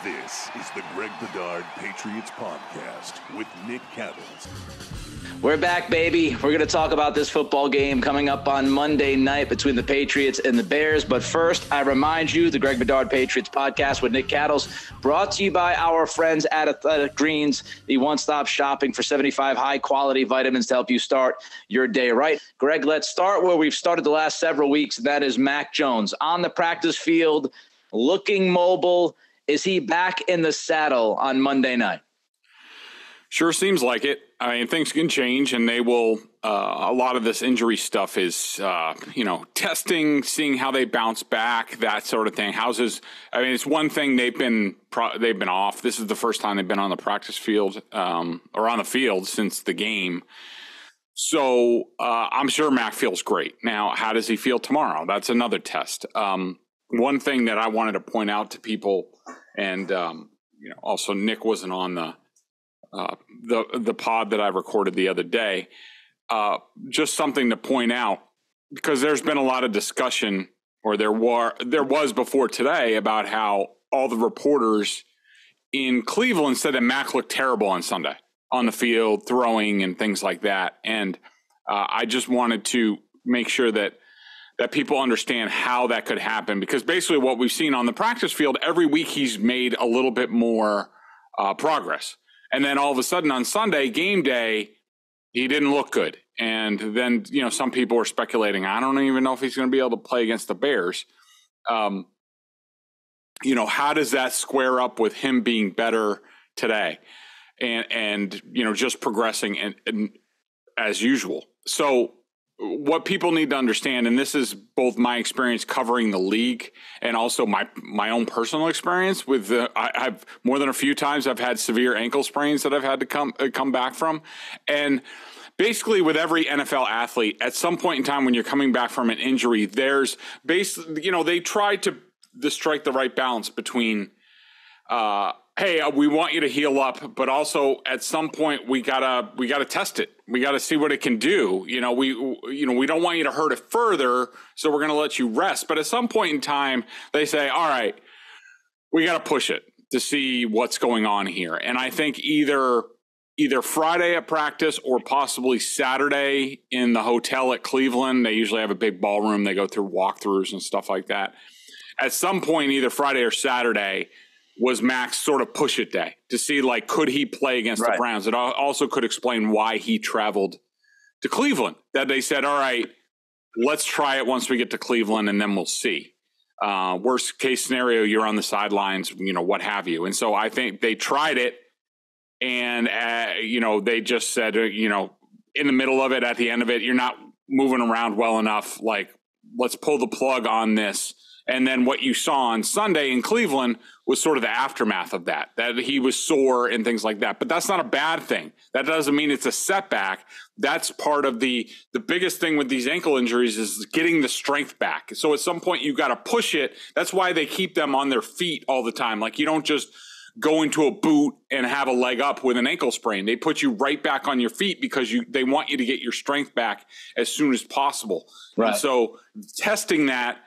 This is the Greg Bedard Patriots Podcast with Nick Cattles. We're back, baby. We're going to talk about this football game coming up on Monday night between the Patriots and the Bears. But first, I remind you, the Greg Bedard Patriots Podcast with Nick Cattles, brought to you by our friends at Athletic Greens, the one-stop shopping for 75 high-quality vitamins to help you start your day right. Greg, let's start where we've started the last several weeks, and that is Mac Jones on the practice field, looking mobile. Is he back in the saddle on Monday night? Sure seems like it. I mean, things can change, and they will. A lot of this injury stuff is, testing, seeing how they bounce back, that sort of thing. It's one thing they've been off. This is the first time they've been on the practice field or on the field since the game. So I'm sure Mac feels great. Now, how does he feel tomorrow? That's another test. One thing that I wanted to point out to people, and also Nick wasn't on the pod that I recorded the other day. Just something to point out, because there's been a lot of discussion, or there was before today, about how all the reporters in Cleveland said that Mac looked terrible on Sunday on the field, throwing and things like that. And I just wanted to make sure that people understand how that could happen, because basically what we've seen on the practice field, every week he's made a little bit more progress. And then all of a sudden on Sunday, game day, he didn't look good. And then, some people were speculating, I don't even know if he's going to be able to play against the Bears. How does that square up with him being better today and just progressing and as usual? So what people need to understand, and this is both my experience covering the league and also my own personal experience with I've more than a few times I've had severe ankle sprains that I've had to come back from. And basically with every NFL athlete, at some point in time when you're coming back from an injury, there's they try to strike the right balance between hey, we want you to heal up, but also at some point we gotta test it. We gotta see what it can do. We don't want you to hurt it further, so we're gonna let you rest. But at some point in time, they say, all right, we gotta push it to see what's going on here. And I think either Friday at practice or possibly Saturday in the hotel at Cleveland, they usually have a big ballroom. They go through walkthroughs and stuff like that. At some point, either Friday or Saturday, was Mac's sort of push it day to see, could he play against the Browns? It also could explain why he traveled to Cleveland, that they said, all right, let's try it once we get to Cleveland and then we'll see. Worst case scenario, you're on the sidelines, what have you. And so I think they tried it and, they just said, in the middle of it, at the end of it, you're not moving around well enough. Let's pull the plug on this. And then what you saw on Sunday in Cleveland was sort of the aftermath of that he was sore and things like that. But that's not a bad thing. That doesn't mean it's a setback. That's part of the biggest thing with these ankle injuries is getting the strength back. So at some point you got to push it. That's why they keep them on their feet all the time. You don't just go into a boot and have a leg up with an ankle sprain. They put you right back on your feet because they want you to get your strength back as soon as possible. Right. And so testing that,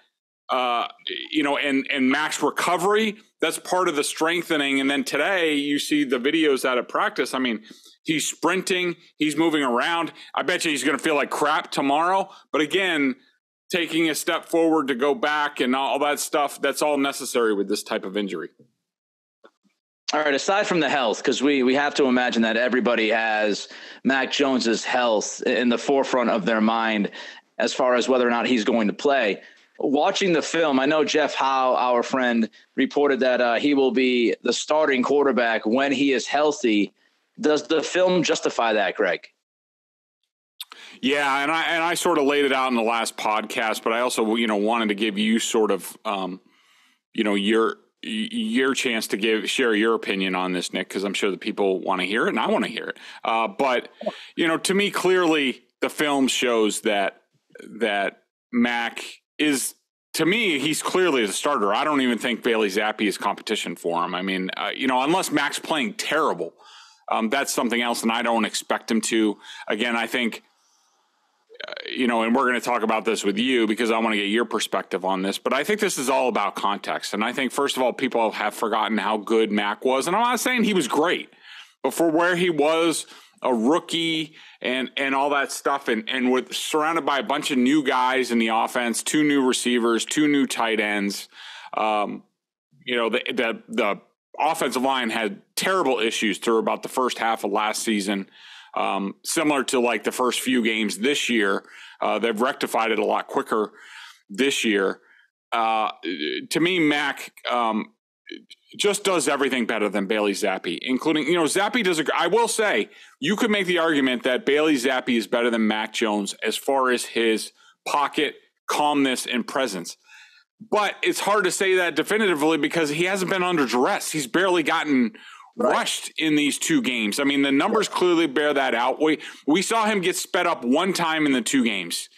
and Mac's recovery, that's part of the strengthening. And then today you see the videos out of practice. I mean, he's sprinting, he's moving around. I bet you he's going to feel like crap tomorrow. But again, taking a step forward to go back and all that stuff, that's all necessary with this type of injury. All right, aside from the health, because we have to imagine that everybody has Mac Jones's health in the forefront of their mind as far as whether or not he's going to play. Watching the film, I know Jeff Howe, our friend, reported that he will be the starting quarterback when he is healthy. Does the film justify that, Greg? Yeah, and I sort of laid it out in the last podcast, but I also wanted to give you sort of your chance to share your opinion on this, Nick, because I'm sure the people want to hear it and I want to hear it. But to me, clearly the film shows that Mac is, to me, he's clearly the starter. I don't even think Bailey Zappe is competition for him. I mean, unless Mac's playing terrible, that's something else, and I don't expect him to. Again, I think and we're going to talk about this with you because I want to get your perspective on this, but I think this is all about context. And I think, first of all, people have forgotten how good Mac was. And I'm not saying he was great, but for where he was, a rookie and all that stuff, and with surrounded by a bunch of new guys in the offense, 2 new receivers, 2 new tight ends. The offensive line had terrible issues through about the first half of last season, similar to like the first few games this year. They've rectified it a lot quicker this year. To me, Mac just does everything better than Bailey Zappe, including, Zappe does I will say, you could make the argument that Bailey Zappe is better than Mac Jones as far as his pocket calmness and presence. But it's hard to say that definitively because he hasn't been under duress. He's barely gotten rushed in these 2 games. I mean, the numbers clearly bear that out. We saw him get sped up 1 time in the 2 games.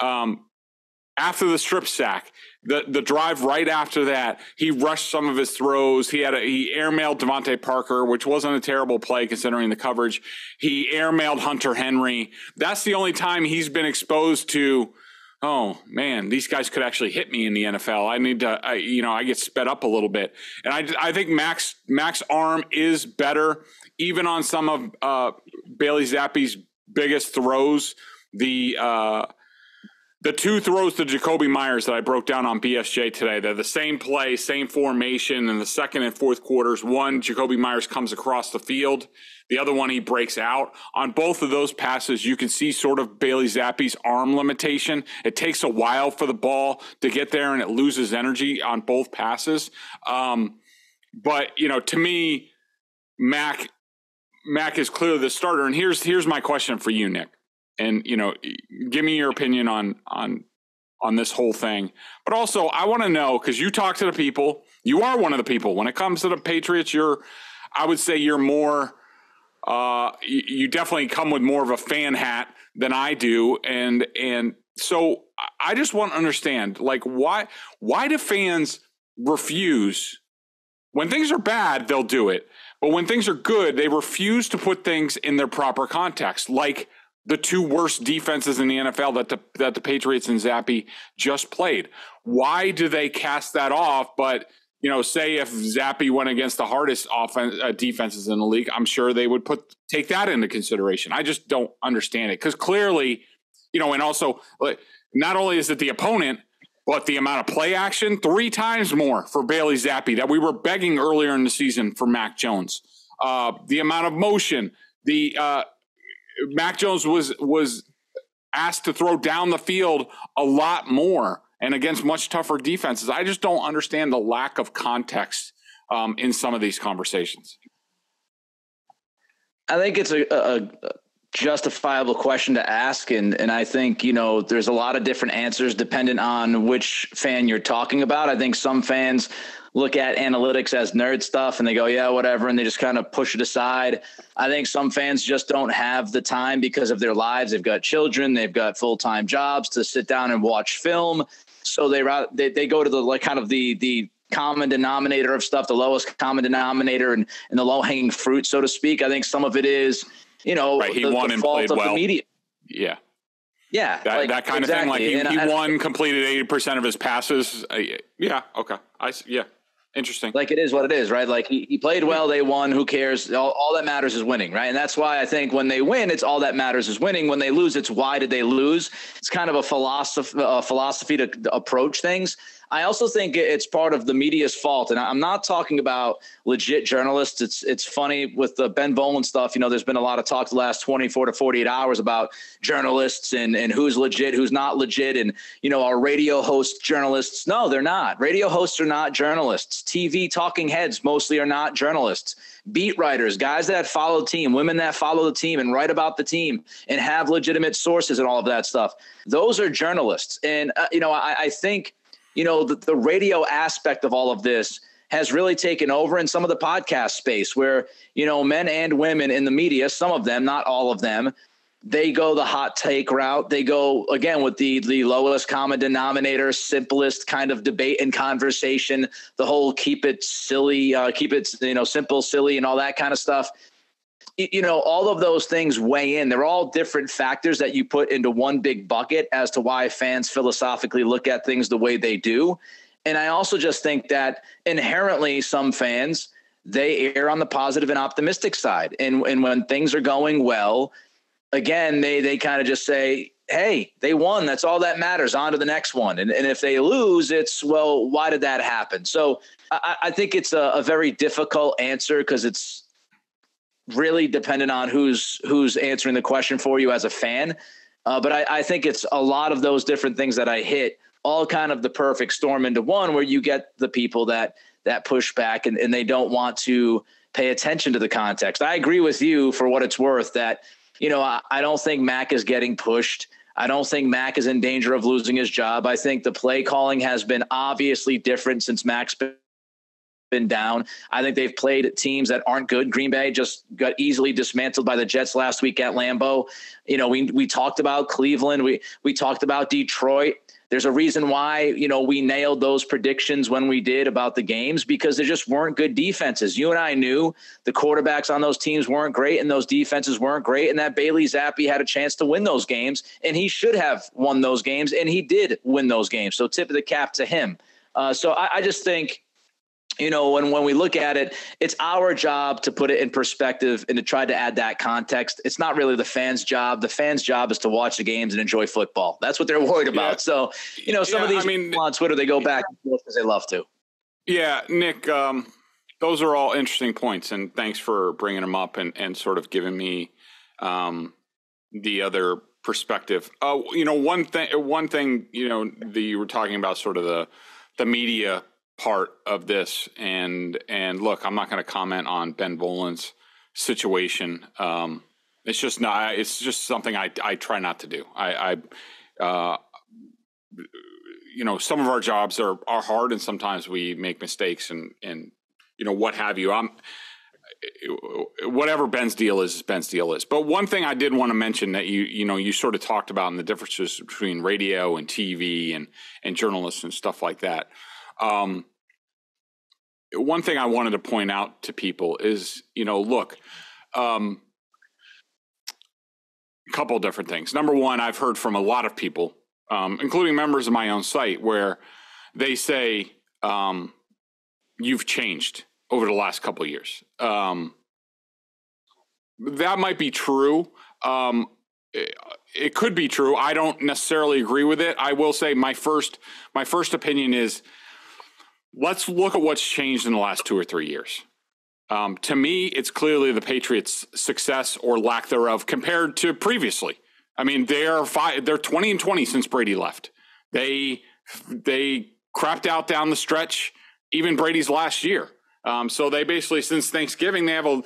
After the strip sack, the drive right after that, he rushed some of his throws. He airmailed Devontae Parker, which wasn't a terrible play considering the coverage. He airmailed Hunter Henry. That's the only time he's been exposed to, oh man, these guys could actually hit me in the NFL. I get sped up a little bit. And I think Mac's arm is better, even on some of Bailey Zappe's biggest throws. The 2 throws to Jacoby Myers that I broke down on BSJ today, they're the same play, same formation in the second and fourth quarters. One, Jacoby Myers comes across the field. The other one, he breaks out. On both of those passes, you can see sort of Bailey Zappe's arm limitation. It takes a while for the ball to get there, and it loses energy on both passes. But, to me, Mac is clearly the starter. And here's my question for you, Nick. And, give me your opinion on this whole thing. But also, I want to know, because you talk to the people, you are one of the people. When it comes to the Patriots, I would say you're more, you definitely come with more of a fan hat than I do. And so I just want to understand, like, why do fans refuse? When things are bad, they'll do it. But when things are good, they refuse to put things in their proper context, like the 2 worst defenses in the NFL that the Patriots and Zappe just played. Why do they cast that off? But, say if Zappe went against the hardest defenses in the league, I'm sure they would take that into consideration. I just don't understand it because clearly, and also not only is it the opponent, but the amount of play action, 3 times more for Bailey Zappe that we were begging earlier in the season for Mac Jones. The amount of motion, Mac Jones was asked to throw down the field a lot more and against much tougher defenses. I just don't understand the lack of context in some of these conversations. I think it's a justifiable question to ask. And I think, there's a lot of different answers dependent on which fan you're talking about. I think some fans look at analytics as nerd stuff and they go, yeah, whatever. And they just kind of push it aside. I think some fans just don't have the time because of their lives. They've got children, they've got full-time jobs to sit down and watch film. So they go to the common denominator of stuff, the lowest common denominator and the low hanging fruit, so to speak. I think some of it is, right. He won and played well. The media. Yeah. Yeah. That kind exactly. of thing. Like he won, completed 80% of his passes. Yeah. Okay. Yeah. Interesting. Like it is what it is, right? Like he played well, they won. Who cares? All that matters is winning, right? And that's why I think when they win, it's all that matters is winning. When they lose, it's why did they lose? It's kind of a philosophy to approach things. I also think it's part of the media's fault. And I'm not talking about legit journalists. It's funny with the Ben Volin stuff. There's been a lot of talk the last 24 to 48 hours about journalists and who's legit, who's not legit. And, are radio hosts journalists? No, they're not. Radio hosts are not journalists. TV talking heads mostly are not journalists. Beat writers, guys that follow the team, women that follow the team and write about the team and have legitimate sources and all of that stuff. Those are journalists. And, I think, the radio aspect of all of this has really taken over in some of the podcast space where, men and women in the media, some of them, not all of them, they go the hot take route. They go, again, with the lowest common denominator, simplest kind of debate and conversation, the whole keep it silly, keep it, simple, silly, and all that kind of stuff. all of those things weigh in. They're all different factors that you put into one big bucket as to why fans philosophically look at things the way they do. And I also just think that inherently some fans, they err on the positive and optimistic side. And when things are going well, again, they kind of just say, hey, they won. That's all that matters. On to the next one. And if they lose, it's, well, why did that happen? So I think it's a very difficult answer because it's really dependent on who's answering the question for you as a fan. But I think it's a lot of those different things that I hit, all kind of the perfect storm into one, where you get the people that push back and they don't want to pay attention to the context. I agree with you for what it's worth that, I don't think Mac is getting pushed. I don't think Mac is in danger of losing his job. I think the play calling has been obviously different since Mac's been down. I think they've played teams that aren't good. Green Bay just got easily dismantled by the Jets last week at Lambeau. We talked about Cleveland. We talked about Detroit. There's a reason why, we nailed those predictions when we did about the games, because there just weren't good defenses. You and I knew the quarterbacks on those teams weren't great and those defenses weren't great, and that Bailey Zappe had a chance to win those games, and he should have won those games, and he did win those games. So tip of the cap to him. So I just think, when we look at it, it's our job to put it in perspective and to try to add that context. It's not really the fans' job. The fans' job is to watch the games and enjoy football. That's what they're worried about. Yeah. So, some of these people on Twitter, they go back and forth because they love to. Yeah, Nick, those are all interesting points, and thanks for bringing them up and sort of giving me the other perspective. One thing, that you were talking about, sort of the media part of this, and look, I'm not going to comment on Ben Volin's situation. It's just something I try not to do. Some of our jobs are hard, and sometimes we make mistakes and what have you. Whatever Ben's deal is, Ben's deal is. But one thing I did want to mention that you sort of talked about in the differences between radio and TV and journalists and stuff like that. One thing I wanted to point out to people is, look, a couple of different things. Number one, I've heard from a lot of people, including members of my own site, where they say, you've changed over the last couple of years. That might be true. It could be true. I don't necessarily agree with it. I will say my first opinion is, let's look at what's changed in the last 2 or 3 years. To me, it's clearly the Patriots' success or lack thereof compared to previously. I mean, they're 20-20 since Brady left. They crapped out down the stretch, even Brady's last year. So they basically, since Thanksgiving, they have a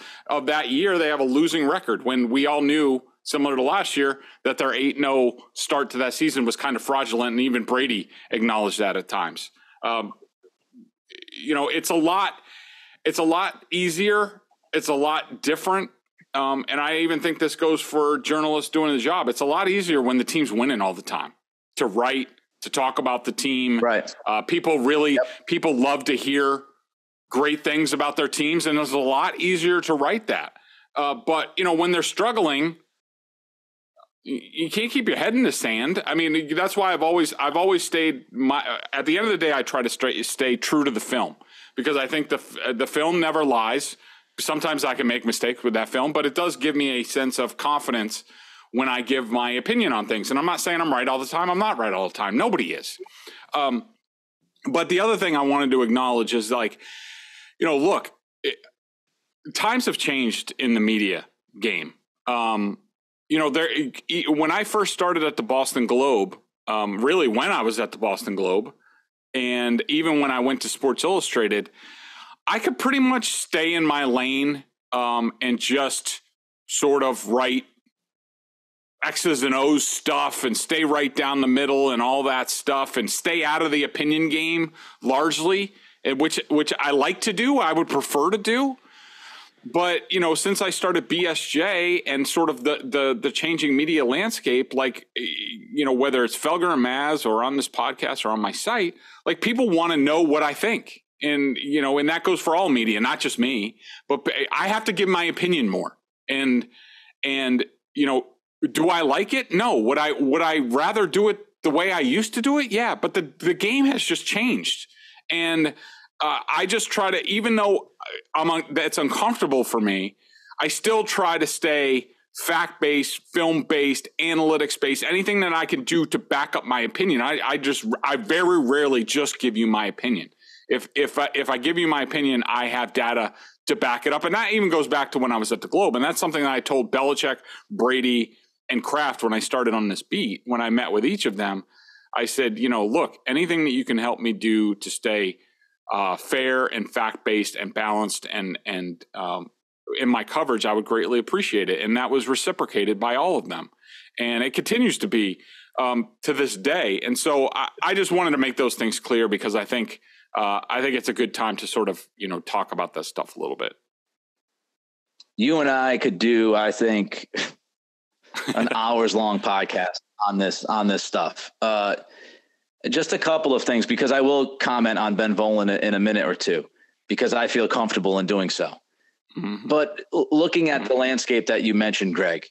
losing record, when we all knew, similar to last year, that their 8-0 start to that season was kind of fraudulent, and even Brady acknowledged that at times. It's a lot easier. It's a lot different. And I even think this goes for journalists doing the job. It's a lot easier when the team's winning all the time to write, to talk about the team. Right. People love to hear great things about their teams, and it's a lot easier to write that. But when they're struggling, you can't keep your head in the sand. I mean, that's why I've always stayed. At the end of the day, I try to stay true to the film, because I think the film never lies. Sometimes I can make mistakes with that film, but it does give me a sense of confidence when I give my opinion on things. And I'm not saying I'm right all the time. I'm not right all the time. Nobody is. But the other thing I wanted to acknowledge is, look, times have changed in the media game. When I first started at the Boston Globe, really when I was at the Boston Globe, and even when I went to Sports Illustrated, I could pretty much stay in my lane and just sort of write X's and O's stuff and stay right down the middle and all that stuff and stay out of the opinion game largely, which I like to do, I would prefer to do. But, since I started BSJ and sort of the changing media landscape, whether it's Felger and Maz or on this podcast or on my site, people want to know what I think. And, and that goes for all media, not just me. But I have to give my opinion more. And do I like it? No. Would I rather do it the way I used to do it? Yeah. But the game has just changed. And I just try to, even though that's uncomfortable for me, I still try to stay fact-based, film-based, analytics-based, anything that I can do to back up my opinion. I very rarely just give you my opinion. If I give you my opinion, I have data to back it up. And that even goes back to when I was at the Globe. And that's something that I told Belichick, Brady, and Kraft when I started on this beat. When I met with each of them, I said, look, anything that you can help me do to stay fair and fact-based and balanced and in my coverage, I would greatly appreciate it. And that was reciprocated by all of them. And it continues to be to this day. And so I just wanted to make those things clear because I think it's a good time to sort of, talk about this stuff a little bit. You and I could do, I think, an hours-long podcast on this stuff. Just a couple of things, because I will comment on Ben Volin in a minute or two, because I feel comfortable in doing so. Mm-hmm. But looking at the landscape that you mentioned, Greg,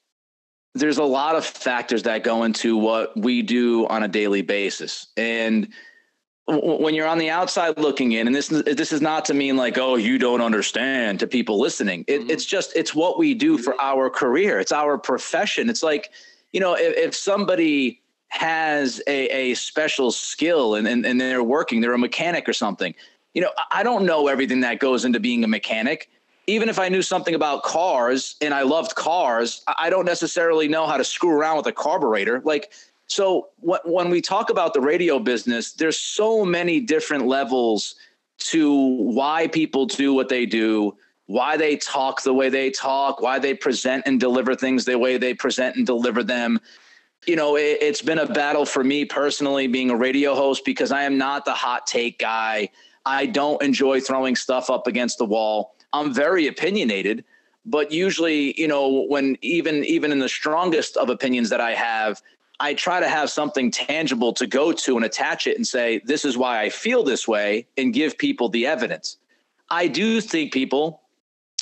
there's a lot of factors that go into what we do on a daily basis. And when you're on the outside looking in, and this is not to mean like, oh, you don't understand to people listening. It's what we do for our career. It's our profession. It's like, if somebody has a special skill and they're a mechanic or something, I don't know everything that goes into being a mechanic. Even if I knew something about cars and I loved cars, I don't necessarily know how to screw around with a carburetor. So when we talk about the radio business, there's so many different levels to why people do what they do, why they talk the way they talk, why they present and deliver things the way they present and deliver them. It's been a battle for me personally being a radio host, because I am not the hot take guy. I don't enjoy throwing stuff up against the wall. I'm very opinionated, but usually, when even in the strongest of opinions that I have, I try to have something tangible to go to and attach it and say, this is why I feel this way, and give people the evidence. I do think people,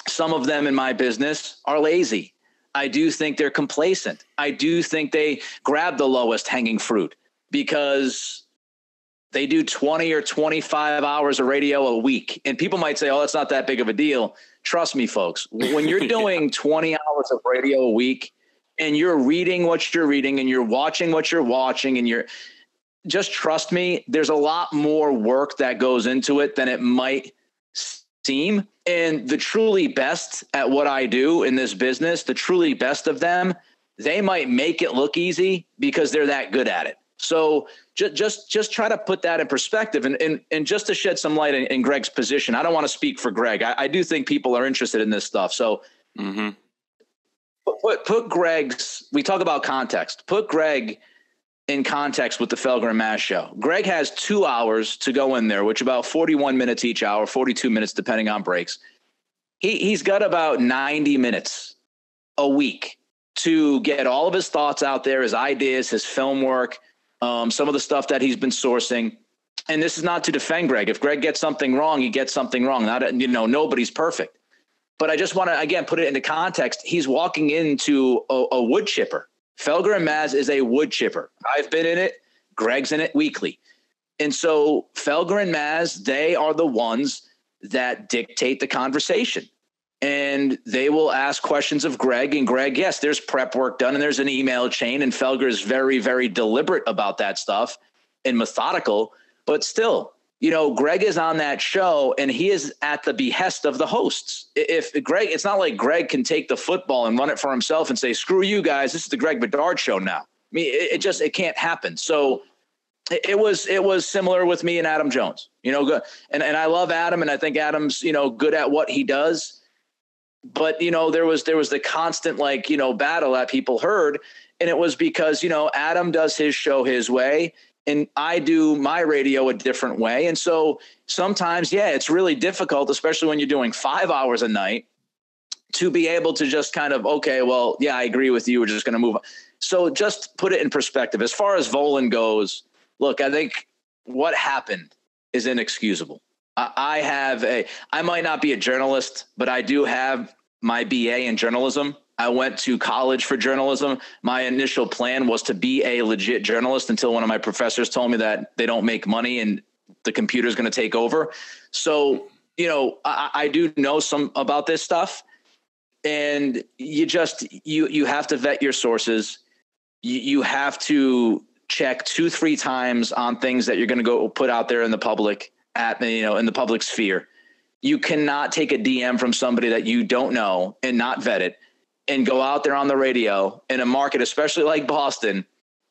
some of them in my business, are lazy. I do think they're complacent. I do think they grab the lowest hanging fruit because they do 20 or 25 hours of radio a week. And people might say, oh, that's not that big of a deal. Trust me, folks, when you're doing 20 hours of radio a week and you're reading what you're reading and you're watching what you're watching and just trust me, there's a lot more work that goes into it than it might seem. And the truly best at what I do in this business, the truly best of them, they might make it look easy because they're that good at it. So just try to put that in perspective and just to shed some light in Greg's position. I don't want to speak for Greg. I do think people are interested in this stuff. So put Greg's, we talk about context, put Greg in context with the Felger and Maz show. Greg has 2 hours to go in there, which about 41 minutes each hour, 42 minutes, depending on breaks. He's got about 90 minutes a week to get all of his thoughts out there, his ideas, his film work, some of the stuff that he's been sourcing. And this is not to defend Greg. If Greg gets something wrong, he gets something wrong. Nobody's perfect. But I just want to, again, put it into context. He's walking into a wood chipper. Felger and Maz is a wood chipper. I've been in it. Greg's in it weekly. And so Felger and Maz, they are the ones that dictate the conversation. And they will ask questions of Greg. And Greg, yes, there's prep work done and there's an email chain. And Felger is very, very deliberate about that stuff and methodical. But still, Greg is on that show and he is at the behest of the hosts. If Greg, it's not like Greg can take the football and run it for himself and say, screw you guys, this is the Greg Bedard show now. I mean, it can't happen. So it was similar with me and Adam Jones, and I love Adam and I think Adam's, good at what he does. But, there was the constant battle that people heard. And it was because, Adam does his show his way. And I do my radio a different way. And so sometimes, it's really difficult, especially when you're doing 5 hours a night, to be able to just kind of, okay, well, yeah, I agree with you. We're just going to move on. So just put it in perspective. As far as Volin goes, look, I think what happened is inexcusable. I might not be a journalist, but I do have my BA in journalism. I went to college for journalism. My initial plan was to be a legit journalist until one of my professors told me that they don't make money and the computer is going to take over. So, you know, I do know some about this stuff, and you have to vet your sources. You have to check 2-3 times on things that you're going to go put out there in the public in the public sphere. You cannot take a DM from somebody that you don't know and not vet it and go out there on the radio in a market, especially like Boston,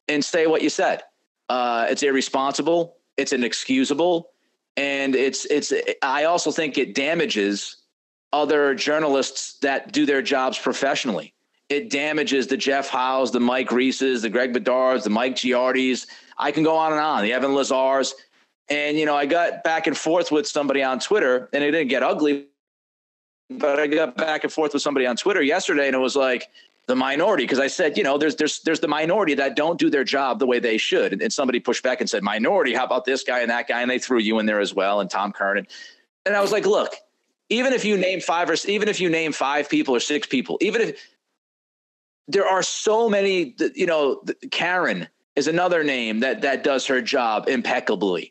and say what you said. It's irresponsible. It's inexcusable. And I also think it damages other journalists that do their jobs professionally. It damages the Jeff Howes, the Mike Reeses, the Greg Bedards, the Mike Giardis. I can go on and on, the Evan Lazars. And, you know, I got back and forth with somebody on Twitter, and it didn't get ugly, but I got back and forth with somebody on Twitter yesterday, and it was like the minority. Because I said, you know, there's the minority that don't do their job the way they should. And somebody pushed back and said, minority, how about this guy and that guy? And they threw you in there as well, and Tom Kernan. And I was like, look, even if you name 5 people or 6 people, even if there are so many, you know, Karen is another name that does her job impeccably.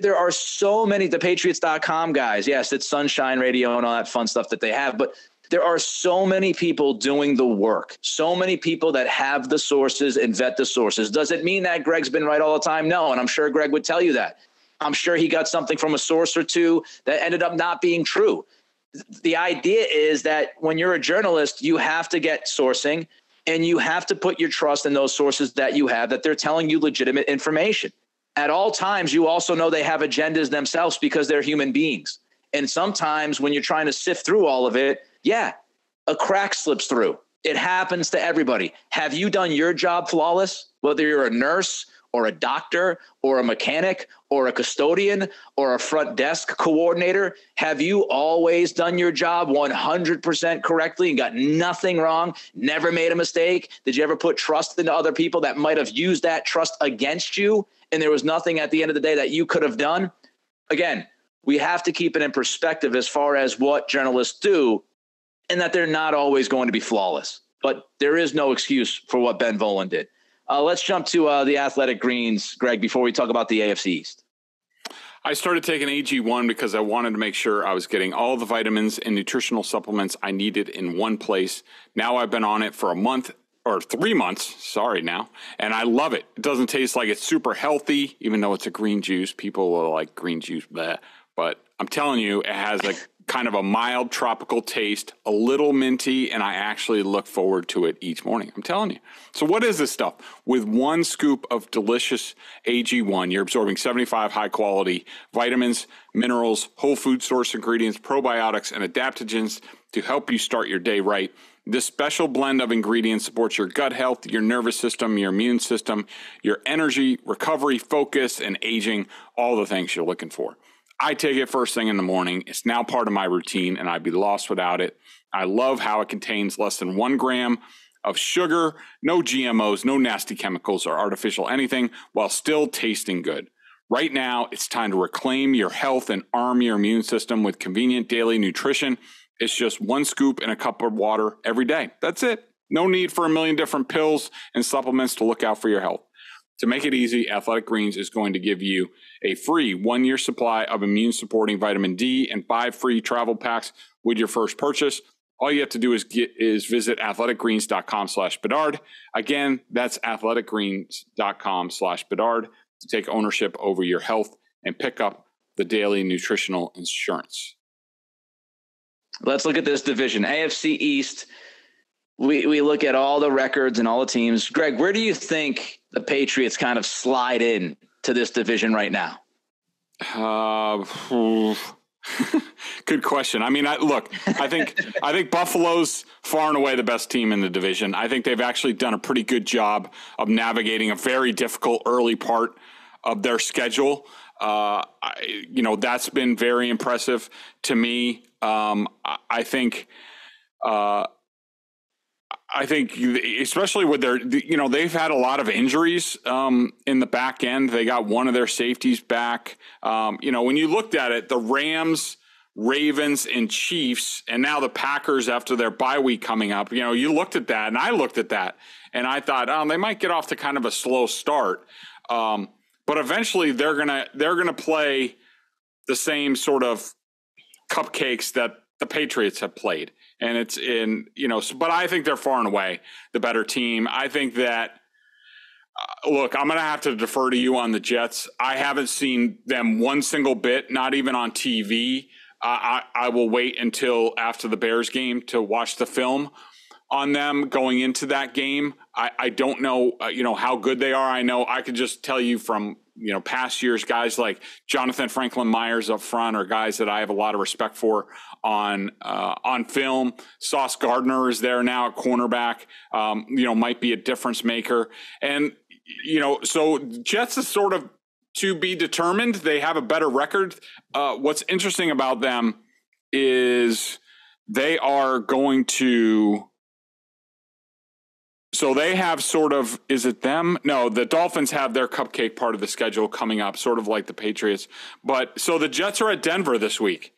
There are so many, the Patriots.com guys. Yes, it's Sunshine Radio and all that fun stuff that they have, but there are so many people doing the work, so many people that have the sources and vet the sources. Does it mean that Greg's been right all the time? No, and I'm sure Greg would tell you that. I'm sure he got something from a source or two that ended up not being true. The idea is that when you're a journalist, you have to get sourcing, and you have to put your trust in those sources that you have, that they're telling you legitimate information. At all times, you also know they have agendas themselves because they're human beings. And sometimes when you're trying to sift through all of it, yeah, a crack slips through. It happens to everybody. Have you done your job flawless? Whether you're a nurse or a doctor or a mechanic or a custodian or a front desk coordinator, have you always done your job 100% correctly and got nothing wrong, never made a mistake? Did you ever put trust into other people that might have used that trust against you, and there was nothing at the end of the day that you could have done? Again, we have to keep it in perspective as far as what journalists do, and that they're not always going to be flawless. But there is no excuse for what Ben Volin did. Let's jump to the Athletic Greens, Greg, before we talk about the AFC East. I started taking AG1 because I wanted to make sure I was getting all the vitamins and nutritional supplements I needed in one place. Now I've been on it for a month or 3 months, now, and I love it. It doesn't taste like it's super healthy, even though it's a green juice. People will like green juice, bleh. But I'm telling you, it has a kind of a mild tropical taste, a little minty, and I actually look forward to it each morning. I'm telling you. So what is this stuff? With 1 scoop of delicious AG1, you're absorbing 75 high-quality vitamins, minerals, whole food source ingredients, probiotics, and adaptogens to help you start your day right. This special blend of ingredients supports your gut health, your nervous system, your immune system, your energy, recovery, focus, and aging, all the things you're looking for. I take it first thing in the morning. It's now part of my routine, and I'd be lost without it. I love how it contains less than 1 gram of sugar, no GMOs, no nasty chemicals or artificial anything, while still tasting good. Right now, it's time to reclaim your health and arm your immune system with convenient daily nutrition. It's just 1 scoop in a cup of water every day. That's it. No need for a million different pills and supplements to look out for your health. To make it easy, Athletic Greens is going to give you a free 1-year supply of immune-supporting vitamin D and 5 free travel packs with your first purchase. All you have to do is visit athleticgreens.com/Bedard. Again, that's athleticgreens.com/Bedard to take ownership over your health and pick up the daily nutritional insurance. Let's look at this division. AFC East, we look at all the records and all the teams. Greg, where do you think the Patriots kind of slide in to this division right now? Good question. I mean, I think Buffalo's far and away the best team in the division. I think they've actually done a pretty good job of navigating a very difficult early part of their schedule. That's been very impressive to me. I think especially with they've had a lot of injuries in the back end. They got one of their safeties back. When you looked at it, the Rams Ravens and Chiefs, and now the Packers after their bye week coming up. You know, you looked at that, and I looked at that, and I thought, they might get off to kind of a slow start, but eventually they're gonna play the same sort of cupcakes that the Patriots have played, and it's in, you know. But I think they're far and away the better team. I think that. Look, I'm going to have to defer to you on the Jets. I haven't seen them one single bit, not even on TV. I will wait until after the Bears game to watch the film on them going into that game. I don't know, how good they are. I know I could just tell you from, past years, guys like Jonathan Franklin Myers up front are guys that I have a lot of respect for on film. Sauce Gardner is there now at cornerback, might be a difference maker. And, so Jets is sort of to be determined. They have a better record. What's interesting about them is they are going to. So they have sort of, is it them? No, the Dolphins have their cupcake part of the schedule coming up, sort of like the Patriots. But so the Jets are at Denver this week.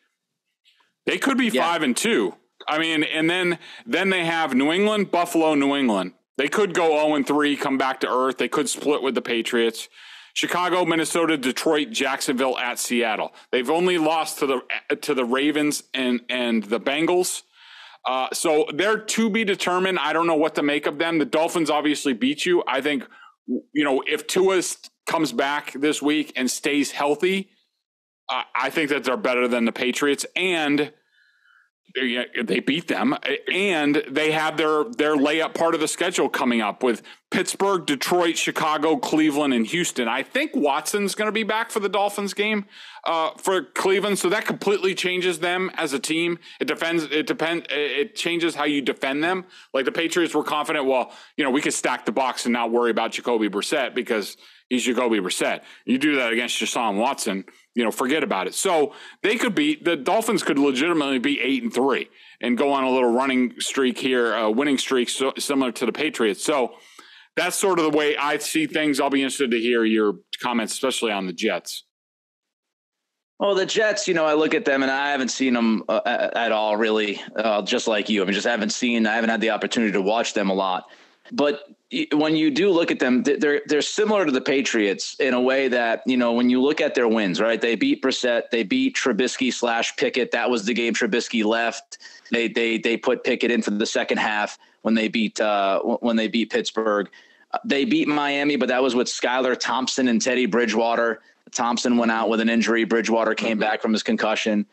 They could be 5-2. I mean, and then they have New England, Buffalo, New England. They could go 0-3, come back to earth. They could split with the Patriots. Chicago, Minnesota, Detroit, Jacksonville, at Seattle. They've only lost to the Ravens and the Bengals. So they're to be determined. I don't know what to make of them. The Dolphins obviously beat you. I think, if Tua comes back this week and stays healthy, I think that they're better than the Patriots, and they beat them, and they have their layup part of the schedule coming up with Pittsburgh, Detroit, Chicago, Cleveland, and Houston. I think Watson's going to be back for the Dolphins game for Cleveland, so that completely changes them as a team. It changes how you defend them. Like the Patriots were confident, we could stack the box and not worry about Jacoby Brissett because he's Jacoby Brissett. You do that against Deshaun Watson, forget about it. So the Dolphins could legitimately be 8-3 and go on a little running streak here, a winning streak similar to the Patriots. So that's sort of the way I see things. I'll be interested to hear your comments, especially on the Jets. Well, the Jets, I look at them and I haven't seen them at all, really, just like you. I haven't had the opportunity to watch them a lot. But when you do look at them, they're similar to the Patriots in a way that, when you look at their wins, right? They beat Brissett, they beat Trubisky/Pickett. That was the game Trubisky left. They put Pickett in for the second half when they beat Pittsburgh. They beat Miami, but that was with Skylar Thompson and Teddy Bridgewater. Thompson went out with an injury. Bridgewater came back from his concussion.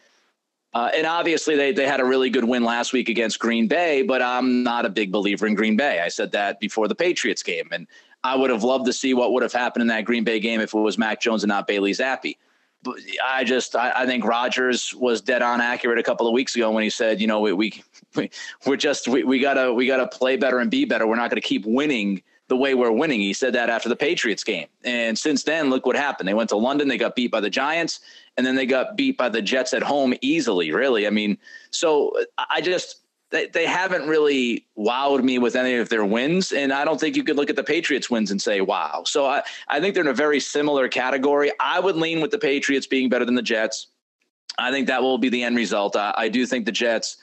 And obviously they had a really good win last week against Green Bay, but I'm not a big believer in Green Bay. I said that before the Patriots game, and I would have loved to see what would have happened in that Green Bay game if it was Mac Jones and not Bailey Zappe. But I think Rodgers was dead on accurate a couple of weeks ago when he said, we gotta play better and be better. We're not going to keep winning the way we're winning. He said that after the Patriots game. And since then, look what happened. They went to London, they got beat by the Giants, and then they got beat by the Jets at home easily, really. I mean, so they haven't really wowed me with any of their wins. And I don't think you could look at the Patriots wins and say, wow. So I think they're in a very similar category. I would lean with the Patriots being better than the Jets. I think that will be the end result. I do think the Jets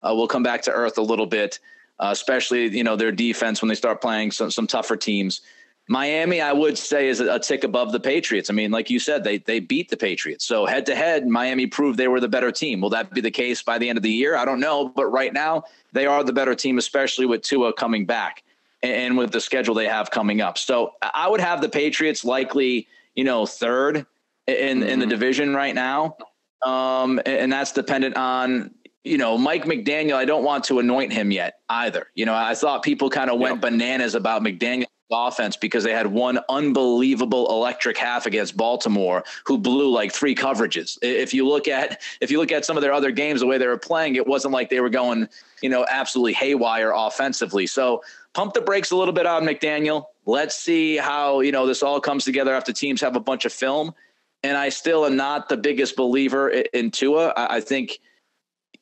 will come back to earth a little bit. Especially, their defense when they start playing some tougher teams. Miami, I would say, is a tick above the Patriots. I mean, like you said, they beat the Patriots. So head to head, Miami proved they were the better team. Will that be the case by the end of the year? I don't know. But right now, they are the better team, especially with Tua coming back and with the schedule they have coming up. So I would have the Patriots likely, third in the division right now. And that's dependent on, Mike McDaniel. I don't want to anoint him yet either. I thought people kind of went bananas about McDaniel's offense because they had one unbelievable electric half against Baltimore who blew like 3 coverages. If you look at some of their other games, the way they were playing, it wasn't like they were going, absolutely haywire offensively. So pump the brakes a little bit on McDaniel. Let's see how, this all comes together after teams have a bunch of film. And I still am not the biggest believer in Tua. I think,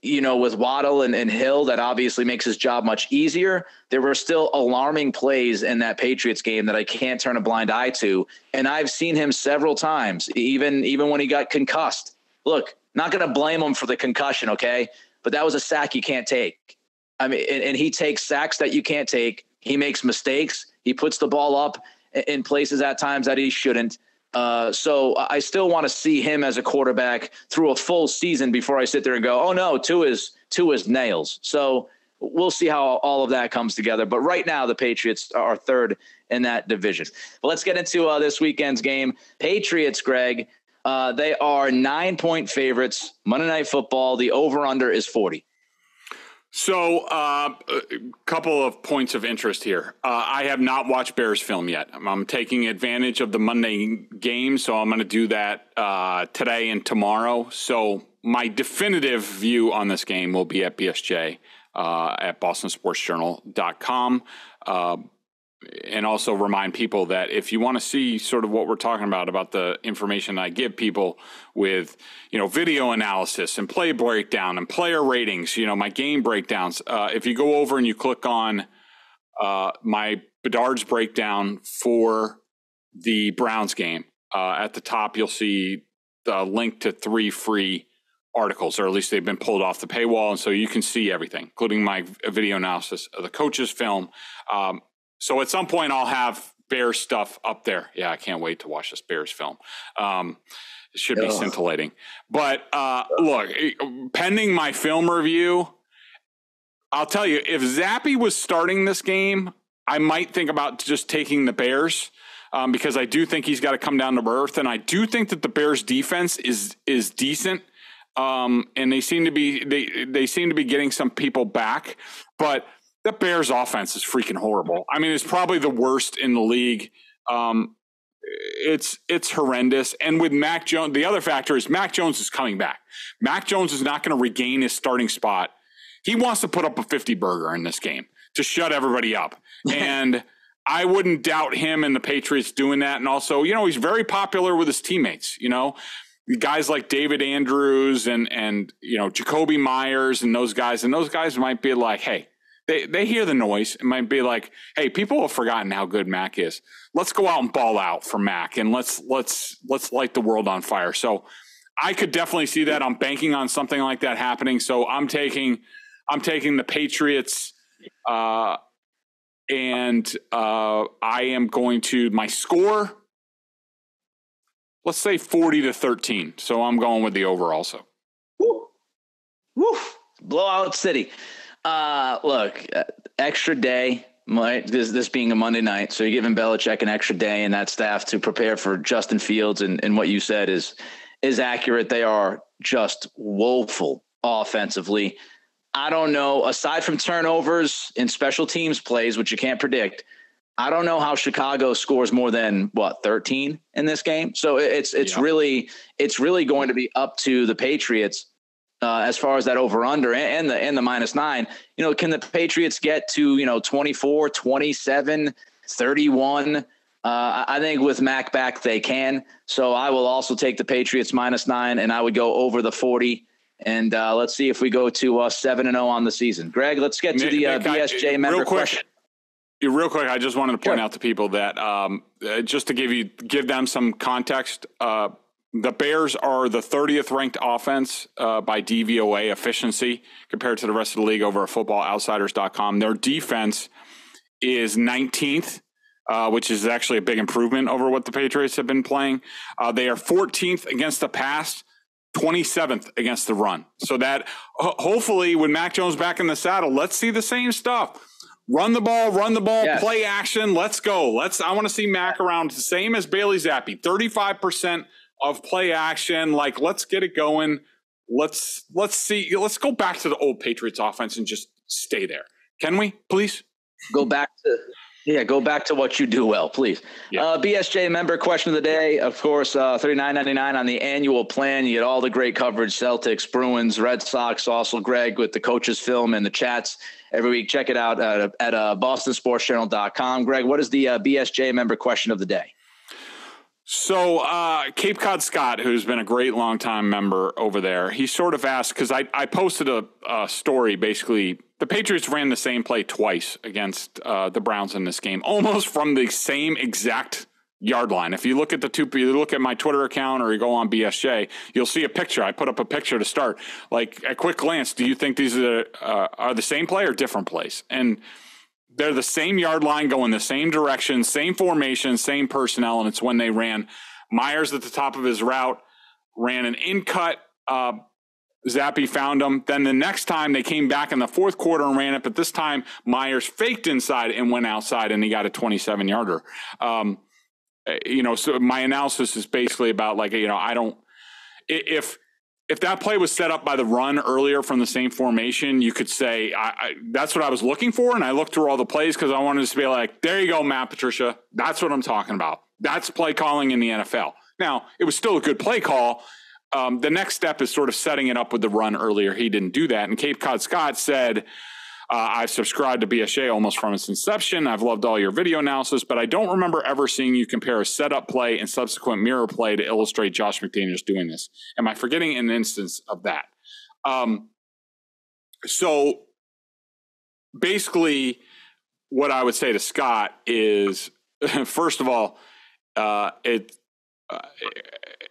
with Waddle and Hill, that obviously makes his job much easier. There were still alarming plays in that Patriots game that I can't turn a blind eye to. And I've seen him several times, even when he got concussed. Look, Not going to blame him for the concussion, okay? But that was a sack you can't take. I mean, and he takes sacks that you can't take. He makes mistakes. He puts the ball up in places at times that he shouldn't. So I still want to see him as a quarterback through a full season before I sit there and go, oh no, two is nails. So we'll see how all of that comes together. But right now the Patriots are third in that division. But let's get into this weekend's game. Patriots, Greg, they are 9-point favorites. Monday Night Football. The over-under is 40. So a couple of points of interest here. I have not watched Bears film yet. I'm taking advantage of the Monday game, so I'm going to do that today and tomorrow. So my definitive view on this game will be at BSJ at bostonsportsjournal.com. And also remind people that if you want to see sort of what we're talking about the information I give people with, video analysis and play breakdown and player ratings, my game breakdowns. If you go over and you click on my Bedard's breakdown for the Browns game, at the top, you'll see the link to 3 free articles, or at least they've been pulled off the paywall. And so you can see everything, including my video analysis of the coach's film. So at some point I'll have Bears stuff up there. Yeah, I can't wait to watch this Bears film. It should be scintillating. But look, pending my film review, I'll tell you, if Zappe was starting this game, I might think about just taking the Bears because I do think he's got to come down to earth. And I do think that the Bears defense is decent. And they seem to be getting some people back, but the Bears offense is freaking horrible. I mean, it's probably the worst in the league. It's horrendous. And with Mac Jones, the other factor is Mac Jones is coming back. Mac Jones is not going to regain his starting spot. He wants to put up a 50 burger in this game to shut everybody up. And I wouldn't doubt him and the Patriots doing that. And also, he's very popular with his teammates, guys like David Andrews and Jacoby Myers and those guys might be like, hey, they hear the noise. It might be like, hey, people have forgotten how good Mac is. Let's go out and ball out for Mac and let's light the world on fire. So I could definitely see that. I'm banking on something like that happening. So I'm taking the Patriots, and I am going to my score. Let's say 40-13. So I'm going with the over also. Woo. Blowout city. Look, extra day, this being a Monday night. So you're giving Belichick an extra day and that staff to prepare for Justin Fields. And what you said is accurate. They are just woeful offensively. I don't know, aside from turnovers in special teams plays, which you can't predict, I don't know how Chicago scores more than 13 in this game. So it's really going to be up to the Patriots as far as that over under and the -9. Can the Patriots get to 24, 27, 31? I think with Mac back they can. So I will also take the Patriots -9, and I would go over the 40. And let's see if we go to 7-0 on the season. Greg, let's get to the BSJ member question. Real quick, I just wanted to point out to people that just to give them some context, the Bears are the 30th ranked offense by DVOA efficiency compared to the rest of the league over at footballoutsiders.com. Their defense is 19th, which is actually a big improvement over what the Patriots have been playing. They are 14th against the pass, 27th against the run. So that hopefully with Mac Jones back in the saddle, let's see the same stuff. Run the ball, yes. Play action. Let's go. I want to see Mac around the same as Bailey Zappe, 35% of play action. Like, let's get it going. Let's go back to the old Patriots offense and just stay there. Can we, please? Go back to what you do well, please. Yeah. BSJ member question of the day, of course, $39.99 on the annual plan. You get all the great coverage, Celtics, Bruins, Red Sox, also Greg with the coach's film and the chats every week. Check it out at bostonsportsjournal.com. Greg, what is the BSJ member question of the day? So Cape Cod Scott, who's been a great longtime member over there, he sort of asked, because I posted a story, basically, the Patriots ran the same play twice against the Browns in this game, almost from the same exact yard line. If you look at you look at my Twitter account or you go on BSJ, you'll see a picture. I put up a picture to start. Like, at quick glance, do you think these are the same play or different plays? And they're the same yard line, going the same direction, same formation, same personnel, and it's when they ran Myers at the top of his route, ran an in-cut. Zappe found him. Then the next time they came back in the fourth quarter and ran it, but this time Myers faked inside and went outside, and he got a 27-yarder. So my analysis is basically about, like, if that play was set up by the run earlier from the same formation, you could say that's what I was looking for. And I looked through all the plays because I wanted to be like, there you go, Matt Patricia. That's what I'm talking about. That's play calling in the NFL. Now, it was still a good play call. The next step is sort of setting it up with the run earlier. He didn't do that. And Cape Cod Scott said, I've subscribed to BSJ almost from its inception. I've loved all your video analysis, but I don't remember ever seeing you compare a setup play and subsequent mirror play to illustrate Josh McDaniels doing this. Am I forgetting an instance of that? So basically what I would say to Scott is, first of all,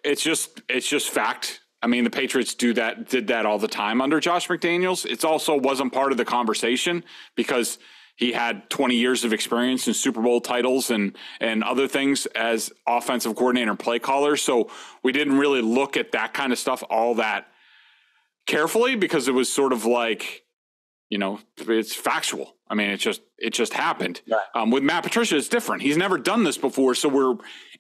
it's just fact. I mean, the Patriots did that all the time under Josh McDaniels. It also wasn't part of the conversation because he had 20 years of experience in Super Bowl titles and other things as offensive coordinator and play caller. So we didn't really look at that kind of stuff all that carefully because it was sort of like, it's factual. I mean, it just happened. Right. With Matt Patricia, it's different. He's never done this before. So we're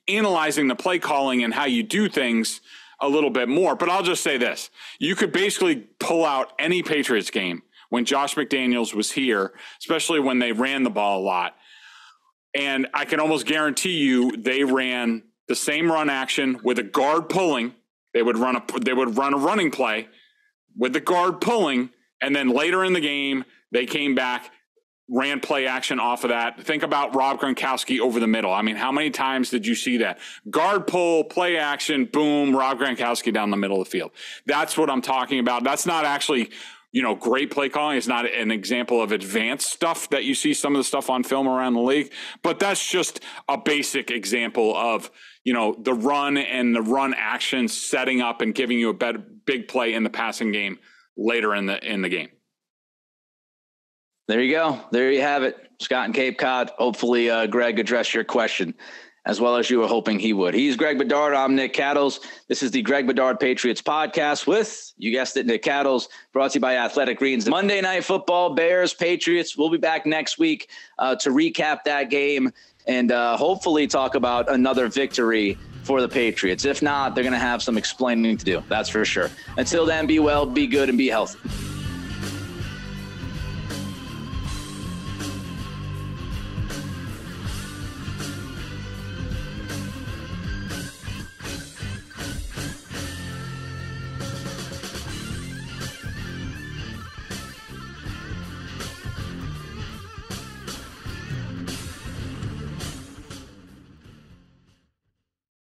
analyzing the play calling and how you do things a little bit more. But I'll just say this. You could basically pull out any Patriots game when Josh McDaniels was here, especially when they ran the ball a lot. And I can almost guarantee you they ran the same run action with a guard pulling. They would run a running play with the guard pulling. And then later in the game, they came back, ran play action off of that. Think about Rob Gronkowski over the middle. I mean, how many times did you see that? Guard pull, play action, boom, Rob Gronkowski down the middle of the field. That's what I'm talking about. That's not actually, great play calling. It's not an example of advanced stuff that you see some of the stuff on film around the league. But that's just a basic example of, the run and the run action setting up and giving you a big play in the passing game later in the game. There you go. There you have it. Scott and Cape Cod. Hopefully, Greg addressed your question as well as you were hoping he would. He's Greg Bedard. I'm Nick Cattles. This is the Greg Bedard Patriots Podcast with, you guessed it, Nick Cattles, brought to you by Athletic Greens. Monday Night Football, Bears, Patriots. We'll be back next week to recap that game and hopefully talk about another victory for the Patriots. If not, they're going to have some explaining to do. That's for sure. Until then, be well, be good, and be healthy.